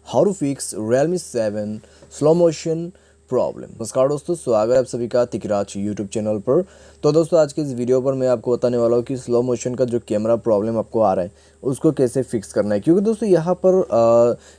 How to fix Realme 7 slow motion problem. नमस्कार दोस्तों, स्वागत है आप सभी का तिकराज यूट्यूब चैनल पर। तो दोस्तों आज के इस वीडियो पर मैं आपको बताने वाला हूँ कि स्लो मोशन का जो कैमरा प्रॉब्लम आपको आ रहा है उसको कैसे फिक्स करना है। क्योंकि दोस्तों यहाँ पर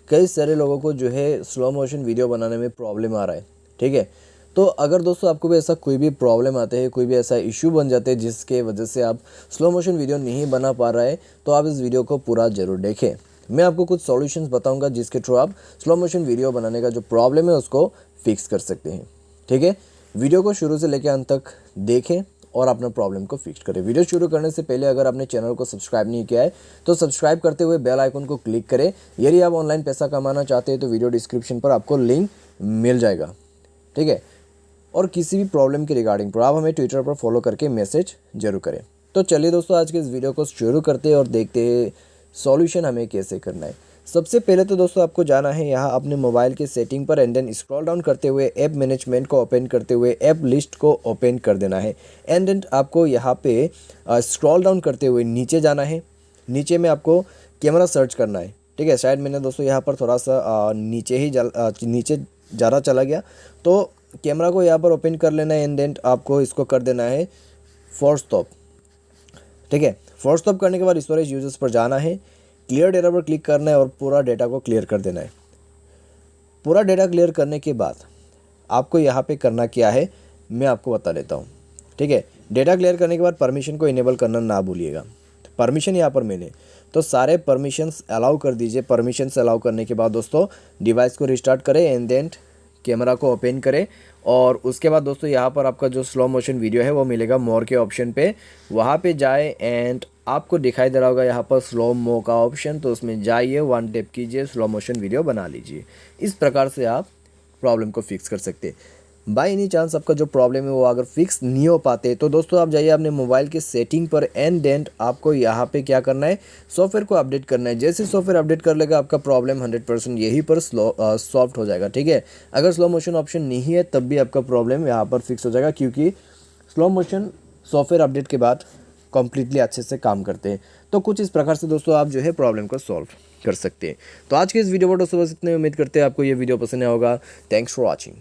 कई सारे लोगों को जो है स्लो मोशन वीडियो बनाने में प्रॉब्लम आ रहा है। ठीक है, तो अगर दोस्तों आपको भी ऐसा कोई भी प्रॉब्लम आते हैं, कोई भी ऐसा इशू बन जाते हैं जिसके वजह से आप स्लो मोशन वीडियो नहीं बना पा रहे हैं, तो आप इस वीडियो को पूरा ज़रूर देखें। मैं आपको कुछ सॉल्यूशंस बताऊंगा जिसके थ्रू आप स्लो मोशन वीडियो बनाने का जो प्रॉब्लम है उसको फिक्स कर सकते हैं। ठीक है, वीडियो को शुरू से लेकर अंत तक देखें और अपना प्रॉब्लम को फिक्स करें। वीडियो शुरू करने से पहले अगर आपने चैनल को सब्सक्राइब नहीं किया है तो सब्सक्राइब करते हुए बेल आइकन को क्लिक करें। यदि आप ऑनलाइन पैसा कमाना चाहते हैं तो वीडियो डिस्क्रिप्शन पर आपको लिंक मिल जाएगा। ठीक है, और किसी भी प्रॉब्लम के रिगार्डिंग पर आप हमें ट्विटर पर फॉलो करके मैसेज जरूर करें। तो चलिए दोस्तों आज के इस वीडियो को शुरू करते हैं और देखते हैं सॉल्यूशन हमें कैसे करना है। सबसे पहले तो दोस्तों आपको जाना है यहाँ अपने मोबाइल के सेटिंग पर एंड देन स्क्रॉल डाउन करते हुए ऐप मैनेजमेंट को ओपन करते हुए ऐप लिस्ट को ओपन कर देना है। एंड देन आपको यहाँ पे स्क्रॉल डाउन करते हुए नीचे जाना है। नीचे में आपको कैमरा सर्च करना है। ठीक है, शायद मैंने दोस्तों यहाँ पर थोड़ा सा नीचे ज़्यादा चला गया, तो कैमरा को यहाँ पर ओपन कर लेना है। एंड देन आपको इसको कर देना है फोर्स स्टॉप। ठीक है, फोर्स स्टॉप करने के बाद स्टोरेज यूजर्स पर जाना है, क्लियर डेटा पर क्लिक करना है और पूरा डेटा को क्लियर कर देना है। पूरा डेटा क्लियर करने के बाद आपको यहाँ पे करना क्या है मैं आपको बता देता हूँ। ठीक है, डेटा क्लियर करने के बाद परमिशन को इनेबल करना ना भूलिएगा। परमिशन यहाँ पर मैंने तो सारे परमिशंस अलाउ कर दीजिए। परमिशंस अलाउ करने के बाद दोस्तों डिवाइस को रिस्टार्ट करें एंड देन कैमरा को ओपन करें और उसके बाद दोस्तों यहाँ पर आपका जो स्लो मोशन वीडियो है वो मिलेगा मोर के ऑप्शन पे। वहाँ पे जाए एंड आपको दिखाई दे रहा होगा यहाँ पर स्लो मो का ऑप्शन, तो उसमें जाइए, वन टैप कीजिए, स्लो मोशन वीडियो बना लीजिए। इस प्रकार से आप प्रॉब्लम को फिक्स कर सकते हैं। बाई एनी चांस आपका जो प्रॉब्लम है वो अगर फिक्स नहीं हो पाते तो दोस्तों आप जाइए अपने मोबाइल के सेटिंग पर एंड देन आपको यहाँ पे क्या करना है, सॉफ्टवेयर को अपडेट करना है। जैसे सॉफ्टवेयर अपडेट कर लेगा आपका प्रॉब्लम 100% यहीं पर सॉल्व हो जाएगा। ठीक है, अगर स्लो मोशन ऑप्शन नहीं है तब भी आपका प्रॉब्लम यहाँ पर फिक्स हो जाएगा, क्योंकि स्लो मोशन सॉफ्टवेयर अपडेट के बाद कम्प्लीटली अच्छे से काम करते हैं। तो कुछ इस प्रकार से दोस्तों आप जो है प्रॉब्लम को सॉल्व कर सकते हैं। तो आज के इस वीडियो पर दोस्तों बस इतने, उम्मीद करते हैं आपको ये वीडियो पसंद आया होगा। Thanks for watching.